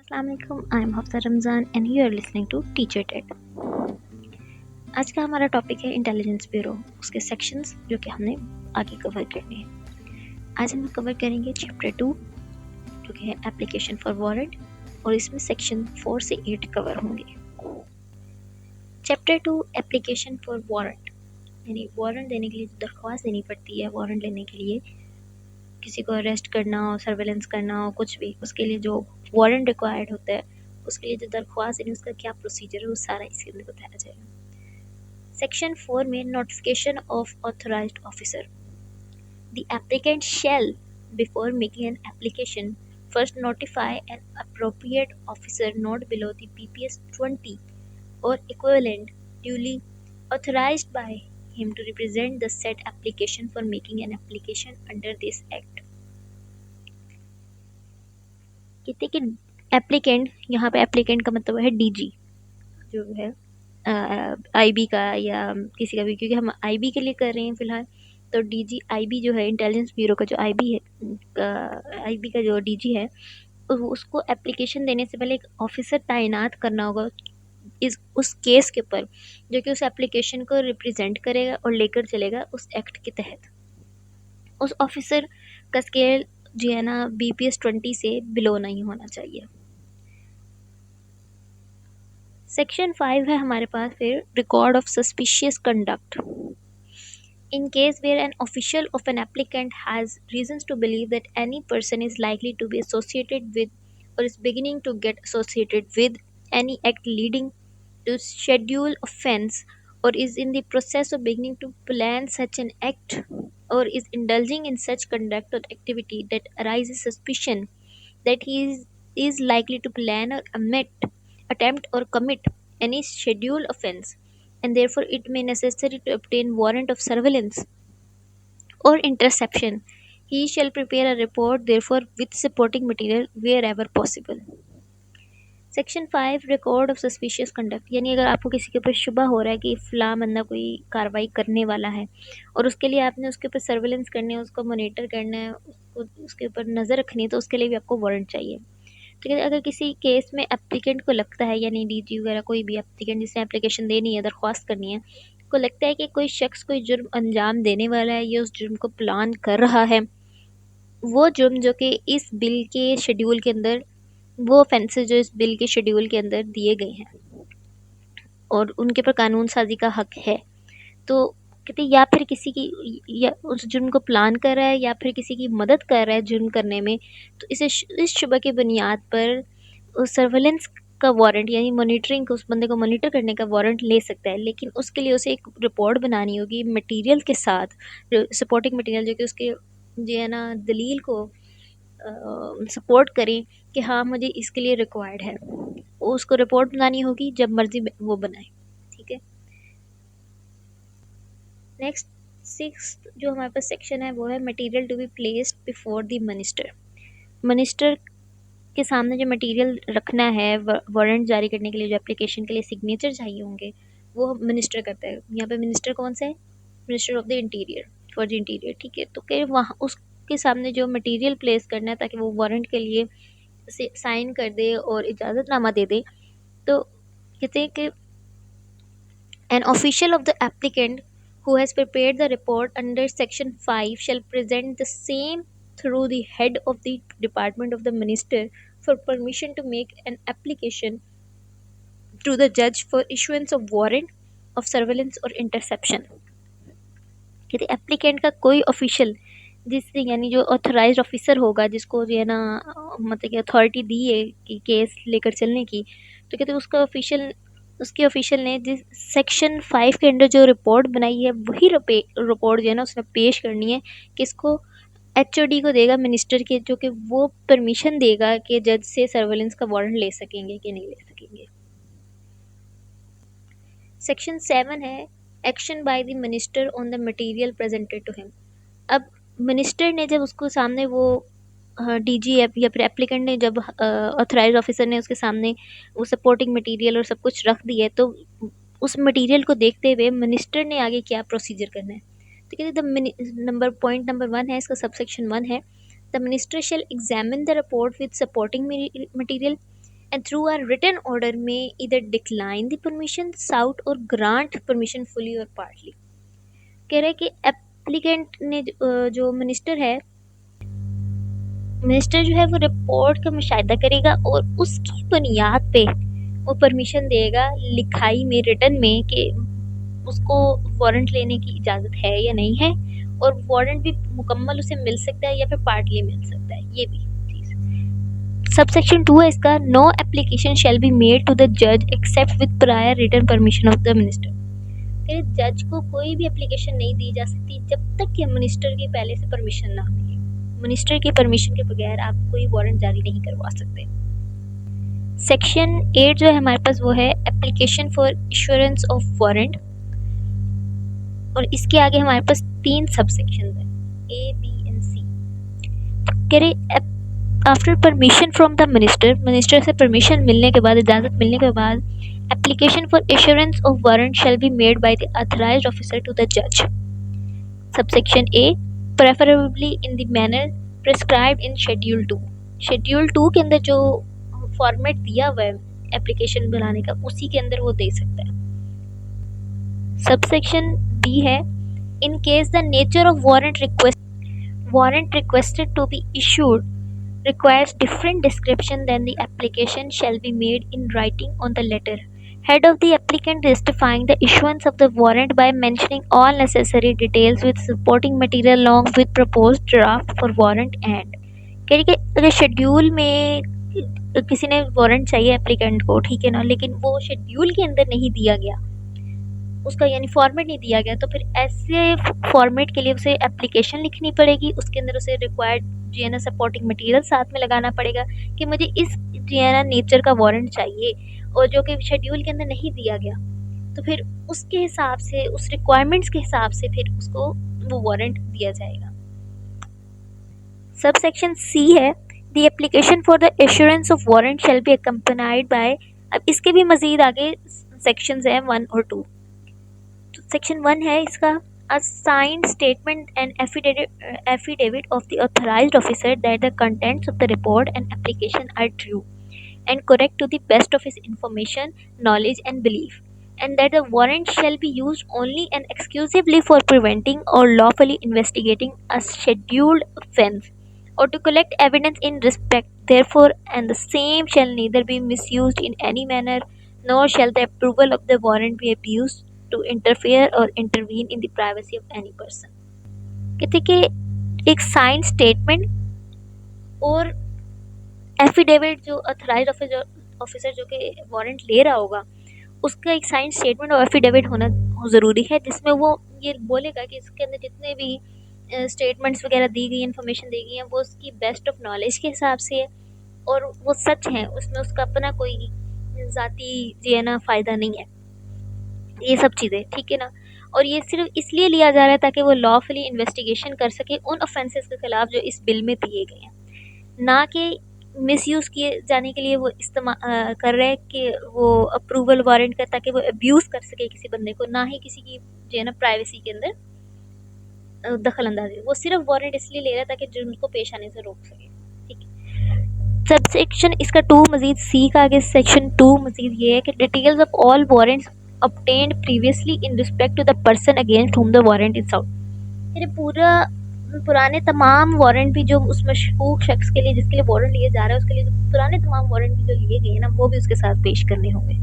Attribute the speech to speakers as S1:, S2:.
S1: अस्सलामुअलैकुम, I am Hafsa Ramzan and you are listening to teacher TET. आज का हमारा टॉपिक है इंटेलिजेंस ब्यूरो, उसके सेक्शंस जो कि हमने आगे कवर करने हैं। आज हम कवर करेंगे चैप्टर 2 जो कि है एप्लीकेशन फॉर वारंट, और इसमें सेक्शन 4 से 8 कवर होंगे। चैप्टर 2 एप्लीकेशन फॉर वारंट, यानी वारंट देने के लिए जो दरख्वास्त देनी पड़ती है, वारंट लेने के लिए किसी को अरेस्ट करना हो, सर्वेलेंस करना हो, कुछ भी, उसके लिए जो वारंट रिक्वायर्ड होता है, उसके लिए जो दरख्वास्त देनी, उसका क्या प्रोसीजर है, वो सारा इसके अंदर बताया जाएगा। सेक्शन 4 में notification of authorised officer. The applicant shall before making an application first notify an appropriate officer not below the BPS 20 or equivalent duly authorized by him to represent the said application for making an application under this act। कहते कि applicant, यहाँ पे applicant का मतलब है DG जो है IB का या किसी का भी, क्योंकि हम आईबी के लिए कर रहे हैं फ़िलहाल, तो डीजी आईबी जो है इंटेलिजेंस ब्यूरो का जो आईबी है, आईबी का जो डीजी है, उसको एप्लीकेशन देने से पहले एक ऑफिसर तैनात करना होगा इस उस केस के ऊपर, जो कि उस एप्लीकेशन को रिप्रेजेंट करेगा और लेकर चलेगा उस एक्ट के तहत। उस ऑफिसर का स्केल जो है ना BPS 20 से बिलो नहीं होना चाहिए। सेक्शन 5 है हमारे पास फिर record of suspicious conduct. In case where an official of an applicant has reasons to believe that any person is likely to be associated with or is beginning to get associated with any act leading to schedule offense, or is in the process of beginning to plan such an act, or is indulging in such conduct or activity that arises suspicion that he is likely to plan or attempt or commit any scheduled offense, and therefore it may necessary to obtain warrant of surveillance or interception, he shall prepare a report therefore with supporting material wherever possible। Section 5 record of suspicious conduct, यानी अगर आपको किसी के ऊपर शुबा हो रहा है कि फ़लाँ बंदा कोई कार्रवाई करने वाला है और उसके लिए आपने उसके ऊपर सर्वेलेंस करनी है, उसको मॉनिटर करना है, उसको उसके ऊपर नज़र रखनी है, तो उसके लिए भी आपको वारंट चाहिए। ठीक है, अगर किसी केस में एप्लीकेंट को लगता है, यानी डीजी वगैरह कोई भी एप्लीकेंट जिसने एप्लीकेशन देनी है, दरख्वास्त करनी है, को लगता है कि कोई शख्स कोई जुर्म अंजाम देने वाला है या उस जुर्म को प्लान कर रहा है, वो जुर्म जो कि इस बिल के शेड्यूल के अंदर, वो ऑफेंसेस जो इस बिल के शेड्यूल के अंदर दिए गए हैं और उनके पर कानून साजी का हक है, तो कहते या फिर किसी की या उस जुर्म को प्लान कर रहा है या फिर किसी की मदद कर रहा है जुर्म करने में, तो इस शुबा की बुनियाद पर सर्वेलेंस का वारंट, यानी मॉनिटरिंग को, उस बंदे को मॉनिटर करने का वारंट ले सकता है। लेकिन उसके लिए उसे एक रिपोर्ट बनानी होगी मटेरियल के साथ, सपोर्टिंग मटेरियल जो कि उसके जो है ना दलील को सपोर्ट करें कि हाँ मुझे इसके लिए रिक्वायर्ड है। उसको रिपोर्ट बनानी होगी, जब मर्जी वो बनाए। ठीक है, नेक्स्ट 6 जो हमारे पास सेक्शन है वो है material to be placed before the minister. Minister के सामने जो मटेरियल रखना है वारंट जारी करने के लिए, जो एप्लीकेशन के लिए सिग्नेचर चाहिए होंगे, वो मिनिस्टर करता है। यहाँ पे मिनिस्टर कौन सा है? Minister of the interior, for the interior. ठीक है, तो क्या वहाँ उसके सामने जो मटेरियल प्लेस करना है ताकि वो वारंट के लिए से साइन कर दे और इजाज़तनामा दे दे, तो कहते हैं कि an official of the applicant who has prepared the report under section 5 shall present the same through the head of the department of the minister for permission to make an application to the judge for issuance of warrant of surveillance or interception। कहते applicant का कोई official, जिससे यानी जो authorised officer होगा, जिसको जो है ना मतलब कि अथॉरिटी दी है कि केस लेकर चलने की, तो कहते उसका ऑफिशियल, उसके ऑफिशियल ने जिस सेक्शन 5 के अंडर जो रिपोर्ट बनाई है, वही रिपोर्ट जो है ना उसने पेश करनी है, किसको? HOD को देगा, मिनिस्टर के, जो कि वो परमिशन देगा कि जज से सर्वेलेंस का वारंट ले सकेंगे कि नहीं ले सकेंगे। सेक्शन 7 है action by the minister on the material presented to him. अब मिनिस्टर ने जब उसको सामने वो डीजी या फिर एप्लीकेंट ने जब ऑथराइज ऑफिसर ने उसके सामने वो सपोर्टिंग मटेरियल और सब कुछ रख दिया है, तो उस मटेरियल को देखते हुए मिनिस्टर ने आगे क्या प्रोसीजर करना है। तो कहते द पॉइंट नंबर 1 है, इसका सबसेक्शन 1 है, the minister shell examine the report with supporting material and through a written order may either decline the permission sought or grant permission fully or partly। कह रहे कि एप्लीकेंट ने जो minister जो है वो रिपोर्ट का मुशाहिदा करेगा और उसकी बुनियाद पे वो परमिशन देगा लिखाई में, रिटन में, कि उसको वारंट लेने की इजाज़त है या नहीं है, और वारंट भी मुकम्मल उसे मिल सकता है या फिर पार्टली मिल सकता है। ये भी चीज़ सबसेक्शन 2 है इसका, no application shall be made to the जज except with prior written permission of the minister. जज को कोई भी एप्लीकेशन नहीं दी जा सकती जब तक कि मिनिस्टर की पहले से परमिशन ना मिले। मिनिस्टर की परमिशन के बगैर आप कोई वारंट जारी नहीं करवा सकते। सेक्शन 8 जो है हमारे पास वो है application for issuance of warrant, और इसके आगे हमारे पास 3 सब सेक्शन है, ए बी एंड सी। कह रहे after permission from the minister से परमिशन मिलने के बाद, इजाज़त मिलने के बाद, application for issuance of warrant shall be made by the authorised officer to the जज। Subsection A, preferably in the manner prescribed in schedule 2। Schedule 2 के अंदर जो फॉर्मेट दिया हुआ है एप्लीकेशन बनाने का, उसी के अंदर वो दे सकता है। सबसेक्शन बी है, in case the nature of warrant requested to be issued requires different description than the application shall be made in writing on the letter head of the applicant, justifying the issuance of the warrant by mentioning all necessary details with supporting material along with proposed draft for warrant। and कह रही कि अगर schedule में किसी ने warrant चाहिए applicant को, ठीक है ना, लेकिन वो शेड्यूल के अंदर नहीं दिया गया, उसका यानी फॉर्मेट नहीं दिया गया, तो फिर ऐसे फॉर्मेट के लिए उसे एप्लीकेशन लिखनी पड़ेगी, उसके अंदर उसे रिक्वायर्ड जीएनए सपोर्टिंग मटेरियल साथ में लगाना पड़ेगा कि मुझे इस जीएनए नेचर का वारंट चाहिए, और जो कि शेड्यूल के अंदर नहीं दिया गया, तो फिर उसके हिसाब से, उस रिक्वायरमेंट्स के हिसाब से फिर उसको वो वारंट दिया जाएगा। सब सेक्शन सी है, the application for the assurance of warrant shall be accompanied by. अब इसके भी मजीद आगे सेक्शंस हैं 1 और 2। सेक्शन 1 है इसका, a signed statement and affidavit of the authorized officer that the contents of the report and application are true and correct to the best of his information, knowledge and belief, and that the warrant shall be used only and exclusively for preventing or lawfully investigating a scheduled offence or to collect evidence in respect therefore, and the same shall neither be misused in any manner nor shall the approval of the warrant be abused to interfere or intervene in the privacy of any person। कहते कि एक sign statement और affidavit, जो अथराइज्ड officer जो कि warrant ले रहा होगा, उसका एक साइन स्टेटमेंट और एफिडेविट होना ज़रूरी है, जिसमें वो ये बोलेगा कि इसके अंदर जितने भी स्टेटमेंट्स वगैरह दी गई, इन्फॉर्मेशन दी गई है, वो उसकी बेस्ट ऑफ नॉलेज के हिसाब से है और वो सच है, उसमें उसका अपना कोई ज़ाती जीना फ़ायदा नहीं है, ये सब चीज़ें, ठीक है ना। और ये सिर्फ इसलिए लिया जा रहा है ताकि वो लॉफुली इन्वेस्टिगेशन कर सके उन ऑफेंसेस के खिलाफ जो इस बिल में दिए गए हैं, ना कि मिसयूज़ किए जाने के लिए वो इस्तेमाल कर रहे हैं कि वो अप्रूवल वारंट का, ताकि वो अब्यूज़ कर सके किसी बंदे को, ना ही किसी की जो है ना प्राइवेसी के अंदर दखल अंदाजी। वो सिर्फ वारंट इसलिए ले रहा है ताकि जुर्म को पेश आने से रोक सके, ठीक है। सब सेक्शन इसका 2 मजीद सी का आगे सेक्शन 2 मजीद ये है कि details of all warrants obtained previously in respect to the person against whom the warrant is out। ये पूरा पुराने तमाम वारंट भी जो उस मशकूक शख्स के लिए जिसके लिए वारंट लिया जा रहा है, उसके लिए जो पुराने तमाम वारंट भी जो लिए गए हैं ना, वो भी उसके साथ पेश करने होंगे।